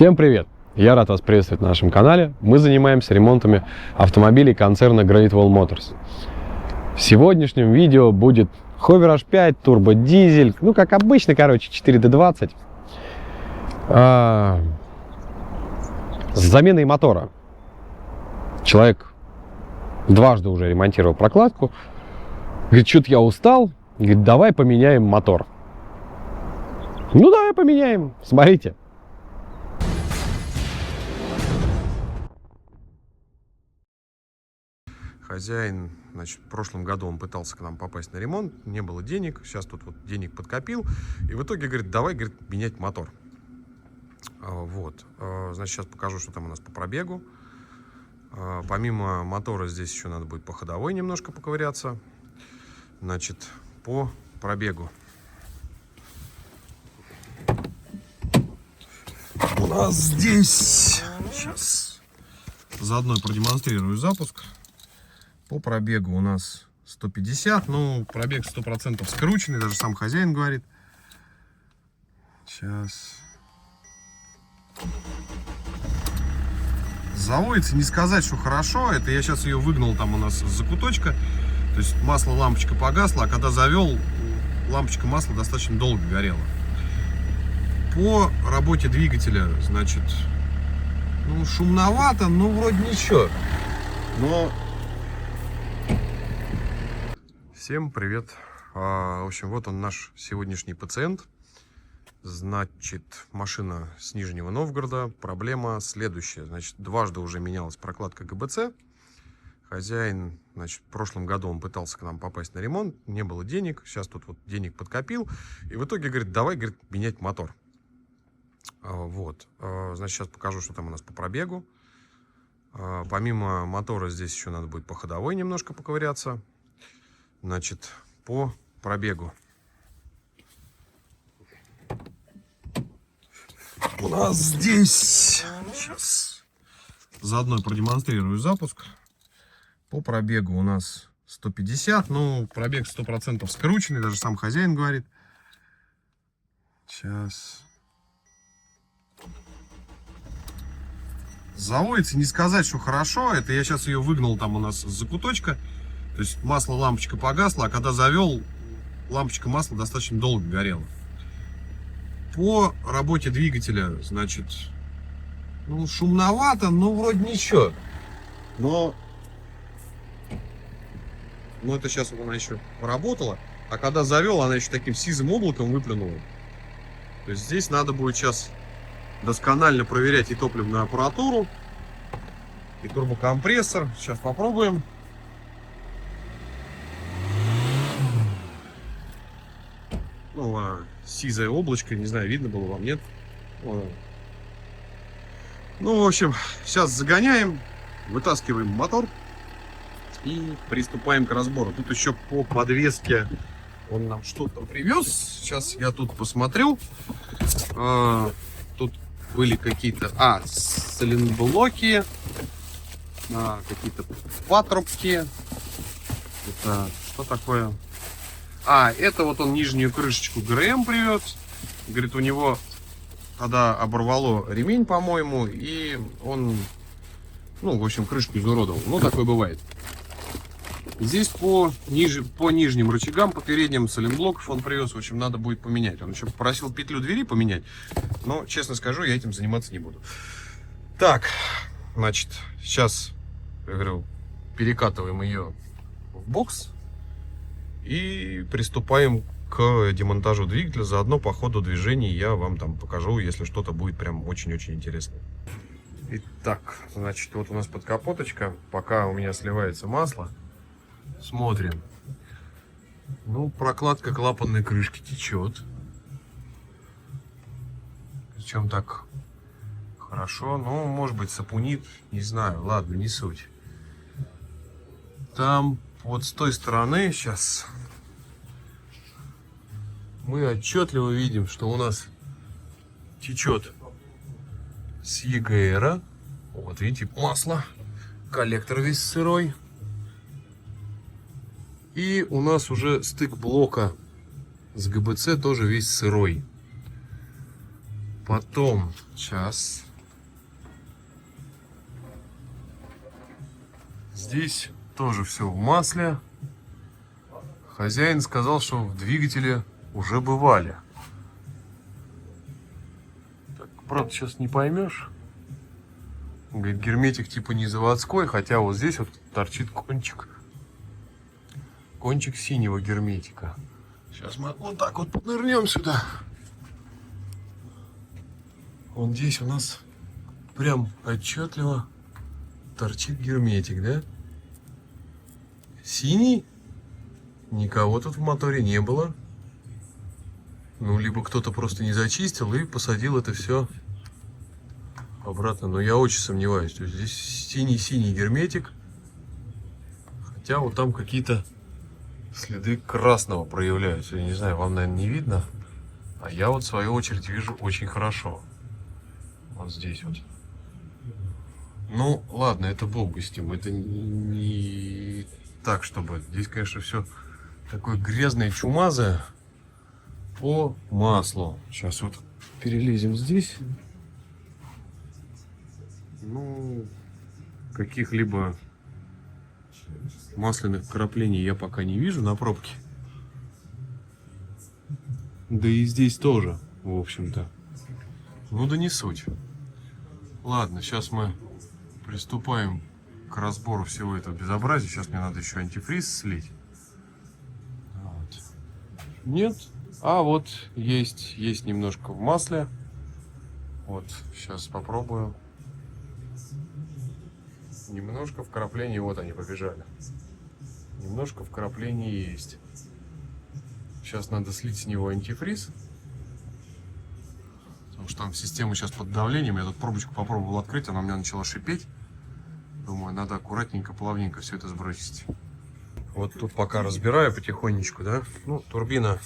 Всем привет! Я рад вас приветствовать на нашем канале. Мы занимаемся ремонтами автомобилей концерна Granite Wall Motors. В сегодняшнем видео будет Hover H5, турбодизель, ну как обычно, короче, 4D20. С заменой мотора. Человек дважды уже ремонтировал прокладку. Говорит, что-то я устал. Говорит, давай поменяем мотор. Ну давай поменяем. Смотрите. Хозяин, значит, в прошлом году он пытался к нам попасть на ремонт, не было денег, сейчас тут вот денег подкопил, и в итоге, говорит, давай, говорит, менять мотор. Вот, значит, сейчас покажу, что там у нас по пробегу. Помимо мотора здесь еще надо будет по ходовой немножко поковыряться. Значит, по пробегу. У нас здесь, сейчас заодно продемонстрирую запуск. По пробегу у нас 150, ну пробег 100% скрученный, даже сам хозяин говорит. Сейчас. Заводится, не сказать, что хорошо, это я сейчас ее выгнал там у нас с закуточка. То есть масло, лампочка погасла, а когда завел, лампочка масла достаточно долго горела. По работе двигателя, значит, ну шумновато, но вроде ничего. Но... Всем привет! В общем, вот он наш сегодняшний пациент. Значит, машина с Нижнего Новгорода. Проблема следующая. Значит, дважды уже менялась прокладка ГБЦ. Хозяин, значит, в прошлом году он пытался к нам попасть на ремонт. Не было денег. Сейчас тут вот денег подкопил. И в итоге, говорит, давай, говорит, менять мотор. Вот. Значит, сейчас покажу, что там у нас по пробегу. Помимо мотора здесь еще надо будет по ходовой немножко поковыряться. Значит, по пробегу. У нас здесь, сейчас заодно продемонстрирую запуск. По пробегу у нас 150, ну пробег 100% скрученный, даже сам хозяин говорит. Сейчас. Заводится, не сказать, что хорошо, это я сейчас ее выгнал там у нас с закуточка. То есть масло, лампочка погасла, а когда завел, лампочка масла достаточно долго горела. По работе двигателя, значит, ну, шумновато, но вроде ничего. Но это сейчас вот она еще поработала, а когда завел, она еще таким сизым облаком выплюнула. То есть здесь надо будет сейчас досконально проверять и топливную аппаратуру, и турбокомпрессор. Сейчас попробуем. Ну, сизое облачко, не знаю, видно было вам, нет? Ну, в общем, сейчас загоняем, вытаскиваем мотор и приступаем к разбору. Тут еще по подвеске он нам что-то привез. Сейчас я тут посмотрел. Тут были какие-то сайлентблоки, какие-то патрубки. Это что такое? Это вот он нижнюю крышечку ГРМ привез. Говорит, у него тогда оборвало ремень, по-моему, и он, ну, в общем, крышку изуродовал. Ну, такое бывает. Здесь по нижним рычагам, по передним сайлентблоков он привез. В общем, надо будет поменять. Он еще попросил петлю двери поменять. Но, честно скажу, я этим заниматься не буду. Так, значит, сейчас, я говорю, перекатываем ее в бокс. И приступаем к демонтажу двигателя. Заодно по ходу движений я вам там покажу, если что-то будет прям очень-очень интересно. Итак, значит, вот у нас подкапоточка. Пока у меня сливается масло. Смотрим. Ну, прокладка клапанной крышки течет. Причем так хорошо. Ну, может быть, сапунит. Не знаю. Ладно, не суть. Там вот с той стороны сейчас мы отчетливо видим, что у нас течет с ЕГР. Вот видите, масло. Коллектор весь сырой. И у нас уже стык блока с ГБЦ тоже весь сырой. Потом, сейчас, Здесь тоже все в масле. Хозяин сказал, что в двигателе уже бывали. Так, правда, сейчас не поймешь. Он говорит, герметик типа не заводской, хотя вот здесь вот торчит кончик. Кончик синего герметика. Сейчас мы вот так вот поднырнем сюда. Вот здесь у нас прям отчетливо торчит герметик, да? Синий? Никого тут в моторе не было. Ну, либо кто-то просто не зачистил и посадил это все обратно. Но я очень сомневаюсь. То есть здесь синий-синий герметик. Хотя вот там какие-то следы красного проявляются. Я не знаю, вам, наверное, не видно. А я вот в свою очередь вижу очень хорошо. Вот здесь вот. Ну, ладно, это бог бы с ним. Это не так, чтобы... Здесь, конечно, все такое грязное, чумазое по маслу. Сейчас вот перелезем здесь. Ну, каких-либо масляных вкраплений я пока не вижу на пробке. Да и здесь тоже, в общем-то. Ну да не суть. Ладно, сейчас мы приступаем к разбору всего этого безобразия. Сейчас мне надо еще антифриз слить. Вот. Нет. А вот есть немножко в масле. Вот, сейчас попробую. Немножко вкраплений, вот они побежали. Немножко вкраплений есть. Сейчас надо слить с него антифриз. Потому что там система сейчас под давлением. Я тут пробочку попробовал открыть, она у меня начала шипеть. Думаю, надо аккуратненько, плавненько все это сбросить. Вот тут пока разбираю потихонечку, да. Ну, турбина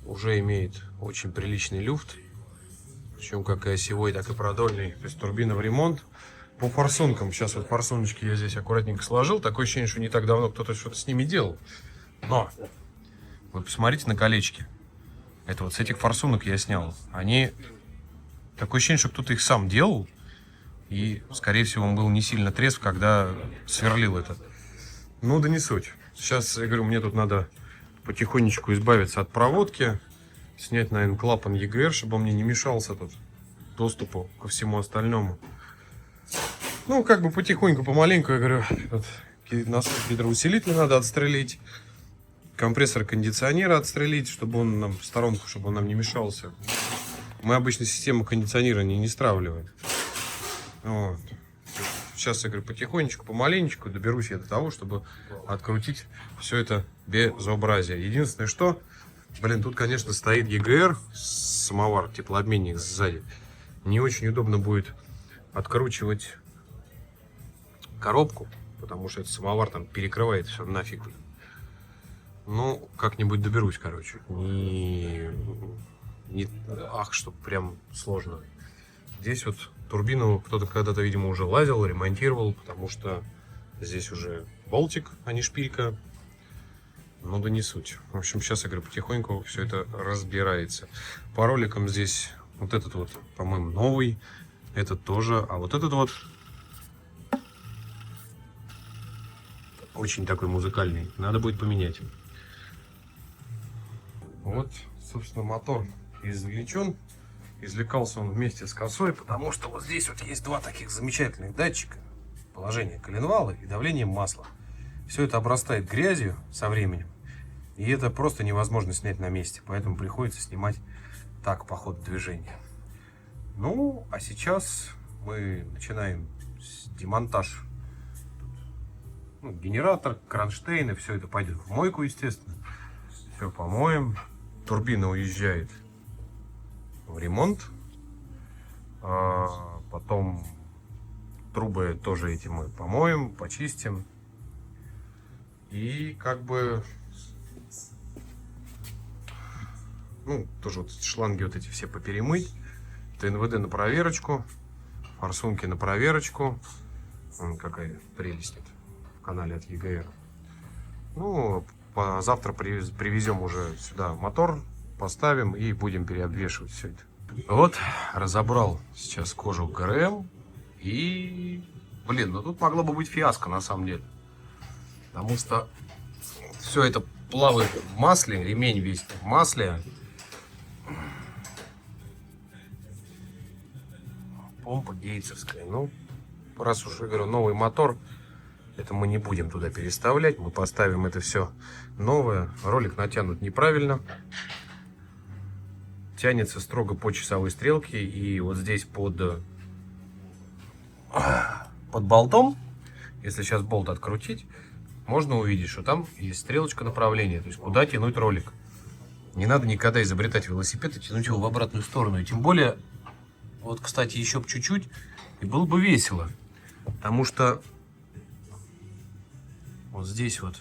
уже имеет очень приличный люфт. Причем как и осевой, так и продольный. То есть турбина в ремонт. По форсункам. Сейчас вот форсуночки я здесь аккуратненько сложил. Такое ощущение, что не так давно кто-то что-то с ними делал. Но вот посмотрите на колечки. Это вот с этих форсунок я снял. Они... Такое ощущение, что кто-то их сам делал. И, скорее всего, он был не сильно трезв, когда сверлил это. Ну, да не суть. Сейчас, я говорю, мне тут надо потихонечку избавиться от проводки. Снять, наверное, клапан EGR, чтобы он мне не мешался тут доступу ко всему остальному. Ну, как бы потихоньку, помаленьку, я говорю, гидроусилитель надо отстрелить. Компрессор кондиционера отстрелить, чтобы он нам в сторонку, чтобы он нам не мешался. Мы обычно систему кондиционирования не стравливаем. Вот. Сейчас, я говорю, потихонечку, помаленечку доберусь я до того, чтобы открутить все это безобразие. Единственное, что, блин, тут, конечно, стоит EGR, самовар, теплообменник сзади. Не очень удобно будет откручивать коробку, потому что этот самовар там перекрывает все нафиг. Ну, как-нибудь доберусь, короче. Ах, что прям сложно. Здесь вот турбину кто-то когда-то, видимо, уже лазил, ремонтировал, потому что здесь уже болтик, а не шпилька. Ну да не суть. В общем, сейчас, я говорю, потихоньку все это разбирается. По роликам здесь вот этот вот, по-моему, новый. Этот тоже. А вот этот вот очень такой музыкальный. Надо будет поменять. Вот, собственно, мотор извлечен. Извлекался он вместе с косой, потому что вот здесь вот есть два таких замечательных датчика. Положение коленвала и давление масла. Все это обрастает грязью со временем. И это просто невозможно снять на месте. Поэтому приходится снимать так по ходу движения. Ну, а сейчас мы начинаем демонтаж. Ну, генератор, кронштейны, все это пойдет в мойку, естественно. Все помоем. Турбина уезжает в ремонт. Потом трубы тоже эти мы помоем, почистим. И как бы... Ну, тоже вот шланги вот эти все поперемыть. ТНВД на проверочку. Форсунки на проверочку. Вон какая прелесть тут в канале от EGR. Ну, завтра привезем уже сюда мотор, поставим и будем переобвешивать все это. Вот, разобрал сейчас кожу ГРМ и Блин, ну тут могло бы быть фиаско на самом деле. Потому что все это плавает в масле, ремень весь в масле. Помпа гейтсовская. Ну, раз уж, я говорю, новый мотор, это мы не будем туда переставлять. Мы поставим это все новое. Ролик натянут неправильно. Тянется строго по часовой стрелке. И вот здесь под болтом, если сейчас болт открутить, можно увидеть, что там есть стрелочка направления. То есть куда тянуть ролик. Не надо никогда изобретать велосипед и тянуть его в обратную сторону. И тем более, вот, кстати, еще чуть-чуть, и было бы весело. Потому что вот здесь вот,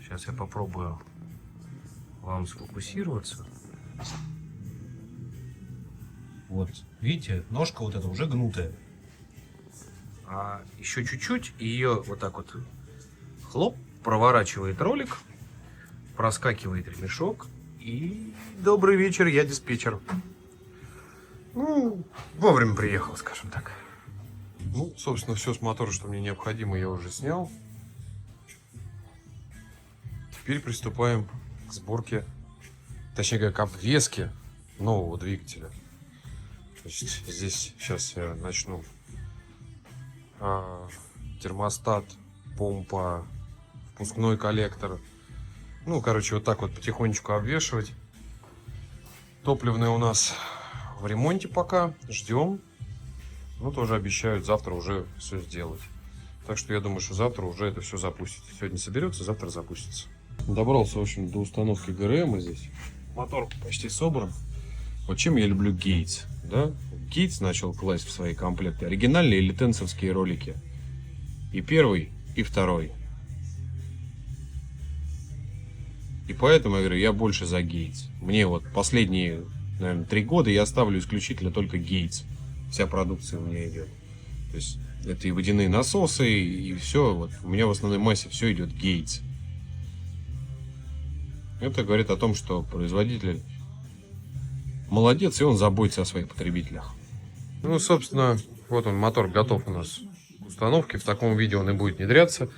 сейчас я попробую вам сфокусироваться. Вот, видите, ножка вот эта уже гнутая. А еще чуть-чуть, и ее вот так вот хлоп, проворачивает ролик, проскакивает ремешок, и добрый вечер, я диспетчер. Ну, вовремя приехал, скажем так. Ну, собственно, все с мотора, что мне необходимо, я уже снял. Теперь приступаем к сборке, точнее как обвеске нового двигателя. Значит, здесь сейчас я начну термостат, помпа, впускной коллектор. Ну, короче, вот так вот потихонечку обвешивать. Топливное у нас в ремонте пока. Ждем. Ну, тоже обещают завтра уже все сделать. Так что я думаю, что завтра уже это все запустится. Сегодня соберется, завтра запустится. Добрался, в общем, до установки ГРМ здесь. Мотор почти собран. Вот чем я люблю Гейтс, да? Гейтс начал класть в свои комплекты оригинальные литенцевские ролики. И первый, и второй. И поэтому я говорю, я больше за Гейтс. Мне вот последние, наверное, 3 года я ставлю исключительно только Гейтс. Вся продукция у меня идет. То есть это и водяные насосы, и все. Вот у меня в основной массе все идет Гейтс. Это говорит о том, что производитель молодец, и он заботится о своих потребителях. Ну, собственно, вот он, мотор готов у нас к установке. В таком виде он и будет внедряться.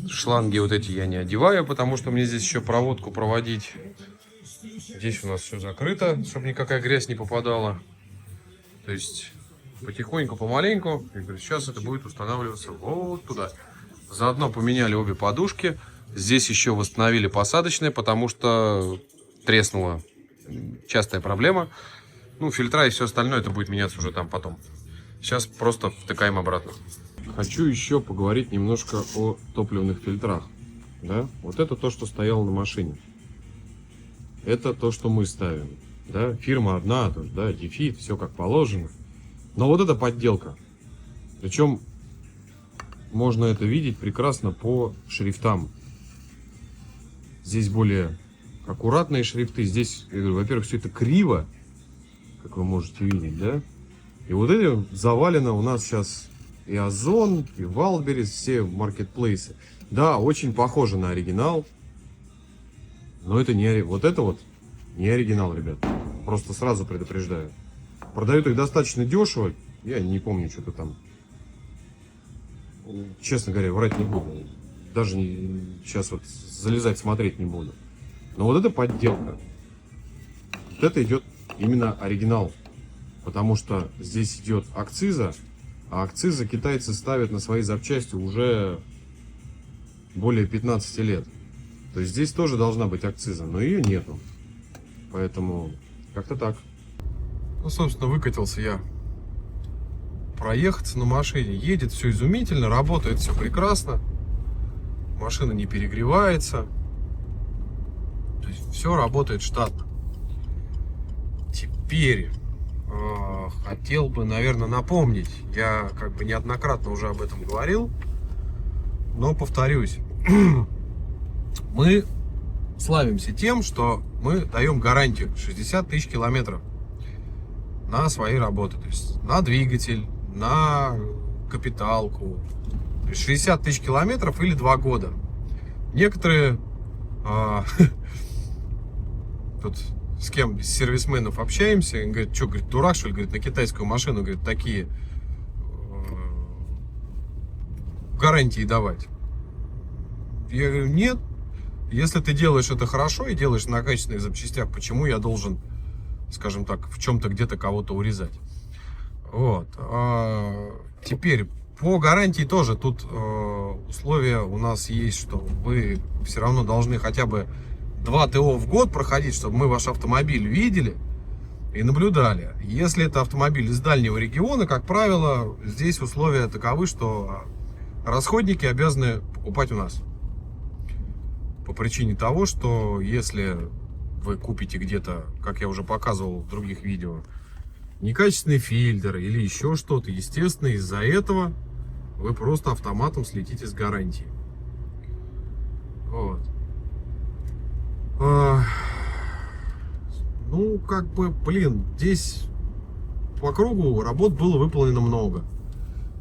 Шланги вот эти я не одеваю, потому что мне здесь еще проводку проводить. Здесь у нас все закрыто, чтобы никакая грязь не попадала. То есть потихоньку, помаленьку. Я говорю, сейчас это будет устанавливаться вот туда. Заодно поменяли обе подушки. Здесь еще восстановили посадочные, потому что треснула. Частая проблема. Ну, фильтра и все остальное, это будет меняться уже там потом. Сейчас просто втыкаем обратно. Хочу еще поговорить немножко о топливных фильтрах. Да? Вот это то, что стояло на машине. Это то, что мы ставим. Да? Фирма одна, то есть, да, Defeat, все как положено. Но вот эта подделка. Причем можно это видеть прекрасно по шрифтам. Здесь более аккуратные шрифты. Здесь, я говорю, во-первых, все это криво, как вы можете видеть, да? И вот это завалено у нас сейчас и Озон, и Валберис, все маркетплейсы. Да, очень похоже на оригинал, но это не вот это вот не оригинал, ребят. Просто сразу предупреждаю. Продают их достаточно дешево. Я не помню, что-то там. Честно говоря, врать не буду. Даже сейчас вот залезать смотреть не буду. Но вот это подделка. Вот это идет именно оригинал. Потому что здесь идет акциза. А акциза китайцы ставят на свои запчасти уже более 15 лет. То есть здесь тоже должна быть акциза, но ее нету. Поэтому как-то так. Ну, собственно, выкатился я проехаться на машине. Едет все изумительно, работает все прекрасно. Машина не перегревается. То есть все работает штатно. Теперь хотел бы, наверное, напомнить. Я как бы неоднократно уже об этом говорил. Но повторюсь. Мы славимся тем, что мы даем гарантию 60 тысяч километров на свои работы. То есть на двигатель, на капиталку. То есть 60 тысяч километров или 2 года. Некоторые тут с кем, с сервисменов общаемся, говорит, что, говорит, дурак, что ли, говорит, на китайскую машину, говорит, такие гарантии давать? Я говорю, нет. Если ты делаешь это хорошо и делаешь на качественных запчастях, почему я должен, скажем так, в чем-то где-то кого-то урезать? Вот. Теперь по гарантии тоже тут условия у нас есть, что вы все равно должны хотя бы 2 ТО в год проходить, чтобы мы ваш автомобиль видели и наблюдали. Если это автомобиль из дальнего региона, как правило, здесь условия таковы, что расходники обязаны покупать у нас. По причине того, что если вы купите где-то, как я уже показывал в других видео, некачественный фильтр или еще что-то, естественно, из-за этого вы просто автоматом слетите с гарантии. Вот. Ну, как бы, блин, здесь по кругу работ было выполнено много.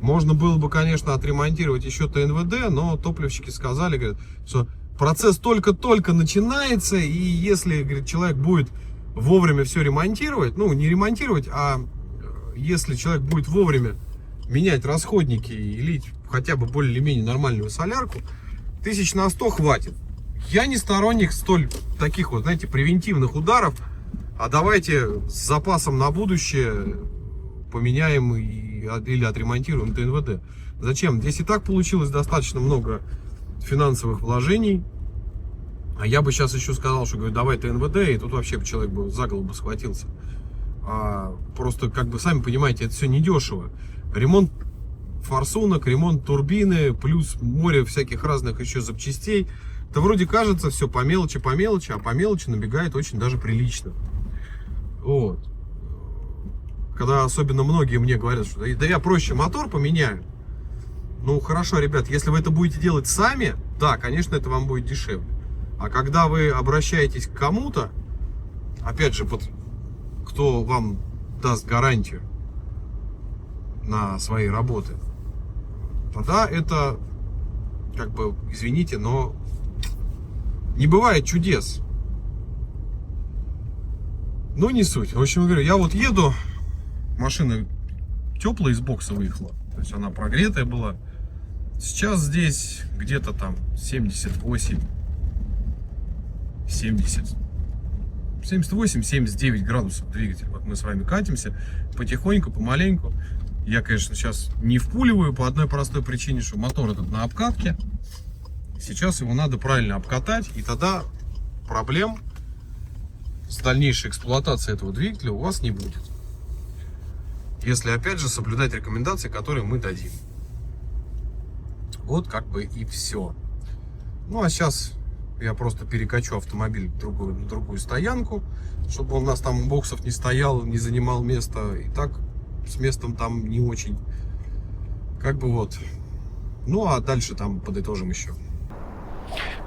Можно было бы, конечно, отремонтировать еще ТНВД, но топливщики сказали, говорят, что процесс только-только начинается, и если, говорит, человек будет вовремя все ремонтировать, ну, не ремонтировать, а если человек будет вовремя менять расходники и лить хотя бы более-менее нормальную солярку, 1000 на 100 хватит. Я не сторонник столь таких вот, знаете, превентивных ударов, а давайте с запасом на будущее поменяем или отремонтируем ТНВД. Зачем? Здесь и так получилось достаточно много финансовых вложений. А я бы сейчас еще сказал, что говорю, давай ТНВД, и тут вообще человек бы за голову схватился. Просто, как бы, сами понимаете, это все недешево. Ремонт форсунок, ремонт турбины, плюс море всяких разных еще запчастей. Это вроде кажется все по мелочи, а по мелочи набегает очень даже прилично. Вот. Когда особенно многие мне говорят, что да я проще мотор поменяю. Ну хорошо, ребят, если вы это будете делать сами, да, конечно, это вам будет дешевле. А когда вы обращаетесь к кому-то, опять же, вот, кто вам даст гарантию на свои работы, тогда это, как бы, извините, но не бывает чудес. Но не суть. В общем, говорю, я вот еду, машина теплая из бокса выехала, то есть она прогретая была. Сейчас здесь где-то там 78, 79 градусов двигатель. Вот мы с вами катимся потихоньку, помаленьку. Я, конечно, сейчас не впуливаю по одной простой причине, что мотор этот на обкатке. Сейчас его надо правильно обкатать, и тогда проблем с дальнейшей эксплуатацией этого двигателя у вас не будет. Если, опять же, соблюдать рекомендации, которые мы дадим. Вот как бы и все. Ну а сейчас я просто перекачу автомобиль на другую стоянку, чтобы он у нас там боксов не стоял, не занимал место. И так с местом там не очень. Как бы вот. Ну а дальше там подытожим еще.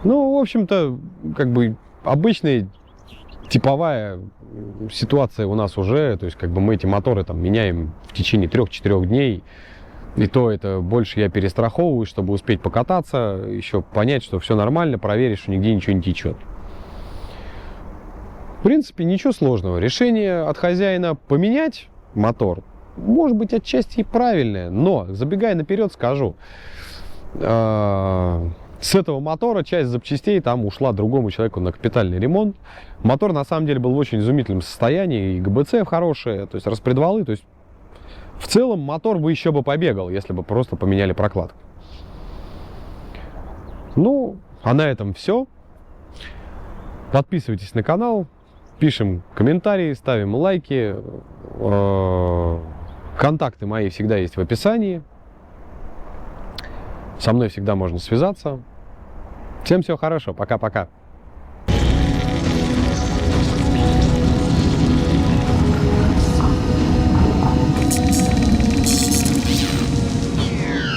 Ну, в общем-то, как бы обычная типовая ситуация у нас уже. То есть, как бы мы эти моторы там меняем в течение 3-4 дней. И то это больше я перестраховываю, чтобы успеть покататься, еще понять, что все нормально, проверить, что нигде ничего не течет. В принципе, ничего сложного. Решение от хозяина поменять мотор может быть отчасти и правильное, но, забегая наперед, скажу, с этого мотора часть запчастей там ушла другому человеку на капитальный ремонт. Мотор на самом деле был в очень изумительном состоянии, и ГБЦ хорошие, то есть распредвалы, то есть в целом мотор бы еще бы побегал, если бы просто поменяли прокладку. Ну, а на этом все. Подписывайтесь на канал, пишем комментарии, ставим лайки. Контакты мои всегда есть в описании. Со мной всегда можно связаться. Всем всего хорошего. Пока-пока.